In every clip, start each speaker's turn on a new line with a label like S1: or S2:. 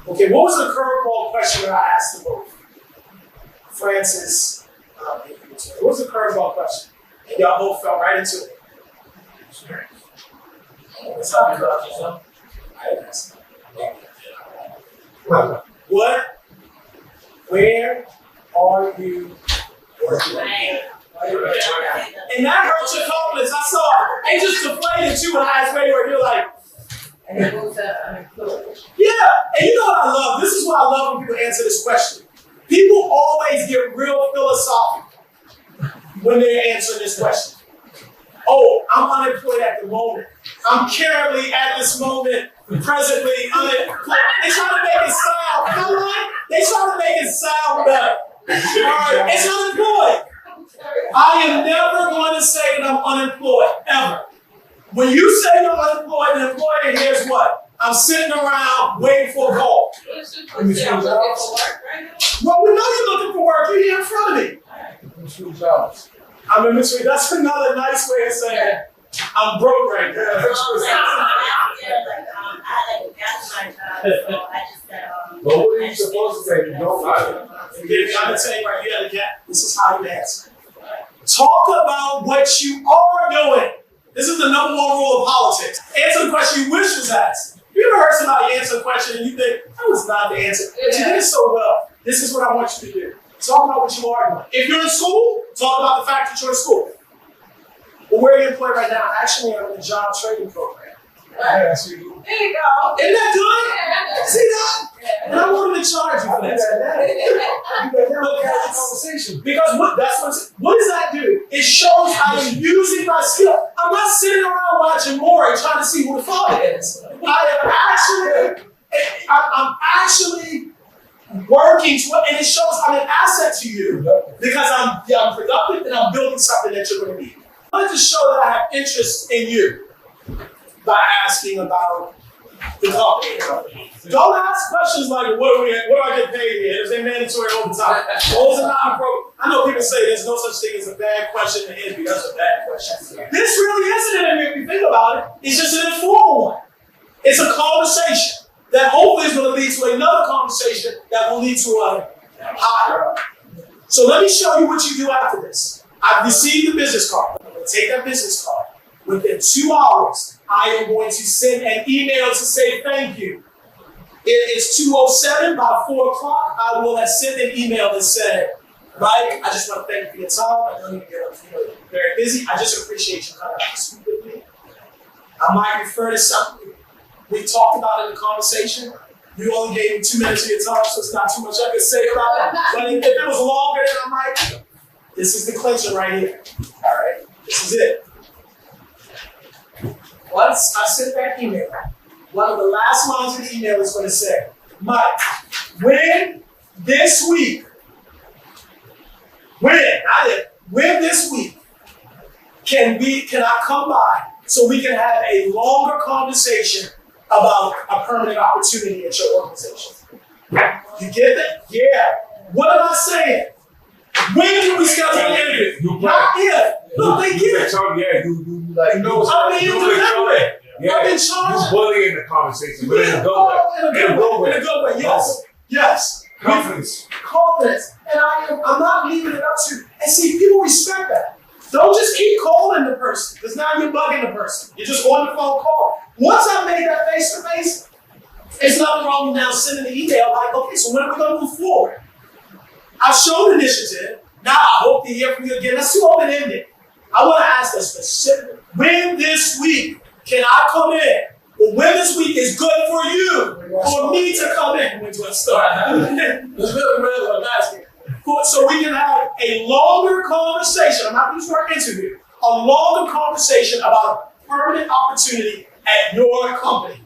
S1: Okay, what was the curveball question that I asked them both? Francis, what was the curveball question? And y'all both fell right into it. That's how you love yourself. I didn't ask that. What? Where are you working? And that hurt your confidence. I saw it. They just deflated you when I asked where you were. You're like,
S2: and it was unemployed.
S1: Yeah, and you know what I love? This is what I love when people answer this question. People always get real philosophical when they answer this question. Oh, I'm unemployed at the moment. I'm currently at this moment, presently unemployed. They try to make it sound, you know what? They try to make it sound better. All right, it's unemployed. I am never going to say that I'm unemployed, ever. When you say you're unemployed, an employer here's what? I'm sitting around waiting for a call.
S2: I'm looking for work right now.
S1: Well, we know you're looking for work. You're here in front of me.
S3: Between jobs.
S1: I'm in between. That's another nice way of saying I'm broke right now.
S4: I had a gas my job, so I just said,
S3: But what are you supposed to say? You don't
S1: I'm going to tell you right here, again, this is how you answer. Talk about what you are doing. This is the number one rule of politics. Answer the question you wish was asked. You ever heard somebody answer a question and you think, that was not the answer, but you did it so well. This is what I want you to do. Talk about what you are doing. If you're in school, talk about the fact that you're in school. Well, where are you employed right now? Actually, I'm in a job training program.
S3: Yeah, so you
S2: There you go.
S1: Isn't that good?
S2: Yeah.
S1: See that? And I wanted to charge you for that.
S3: conversation.
S1: Because what does that do? It shows I am using my skill. I'm not sitting around watching Maury trying to see who the father is. I'm actually working to, and it shows I'm an asset to you because I'm productive and I'm building something that you're going to need. I wanted to show that I have interest in you by asking about the company. Don't ask questions like, what do I get paid here? Is there mandatory overtime? Those are not appropriate. I know people say there's no such thing as a bad question to interview. That's a bad question. This really isn't an interview if you think about it. It's just an informal one. It's a conversation that hopefully is going to lead to another conversation that will lead to a hire. So let me show you what you do after this. I've received the business card. I'm going to take that business card. Within 2 hours, I am going to send an email to say thank you. It's 2:07, by 4 o'clock, I will have sent an email that said, Mike, I just want to thank you for your time. I know you're very busy. I just appreciate you coming out to speak with me. I might refer to something we talked about in the conversation. You only gave me 2 minutes of your time, so it's not too much I can say about it. But if it was longer, then I'm like, this is the clincher right here. All right, this is it. Once I sent that email, one of the last lines of the email is going to say, Mike, when this week can I come by so we can have a longer conversation about a permanent opportunity at your organization? You get that? Yeah. What am I saying? When can we schedule an interview? Not if. Look, they get it.
S3: Yeah, you like,
S1: I'm being deliberate.
S3: Yeah,
S1: I'm in charge.
S3: You're bullying the conversation, but in a good way.
S1: In a good way, yes. Yes.
S3: Confidence.
S1: And I'm not leaving it up to, and see, people respect that. Don't just keep calling the person, because now you're bugging the person. You're just on the phone call. Once I made that face-to-face, it's nothing wrong with now sending an email like, okay, so when are we going to move forward? I've shown initiative. Now I hope to hear from you again. That's too open-ended. I want to ask a specific, when this week can I come in? But when this week is good for you, for me to come in. When do I start? It's really what I'm asking. So we can have a longer conversation. I'm not just for an interview. A longer conversation about a permanent opportunity at your company.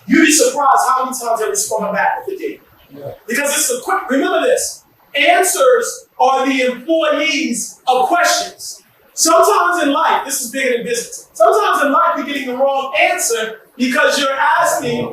S1: You'd be surprised how many times they respond back with the date. Yeah. Because it's a quick, remember this, answers are the employees of questions. Sometimes in life, this is bigger than business. Sometimes in life, you're getting the wrong answer because you're asking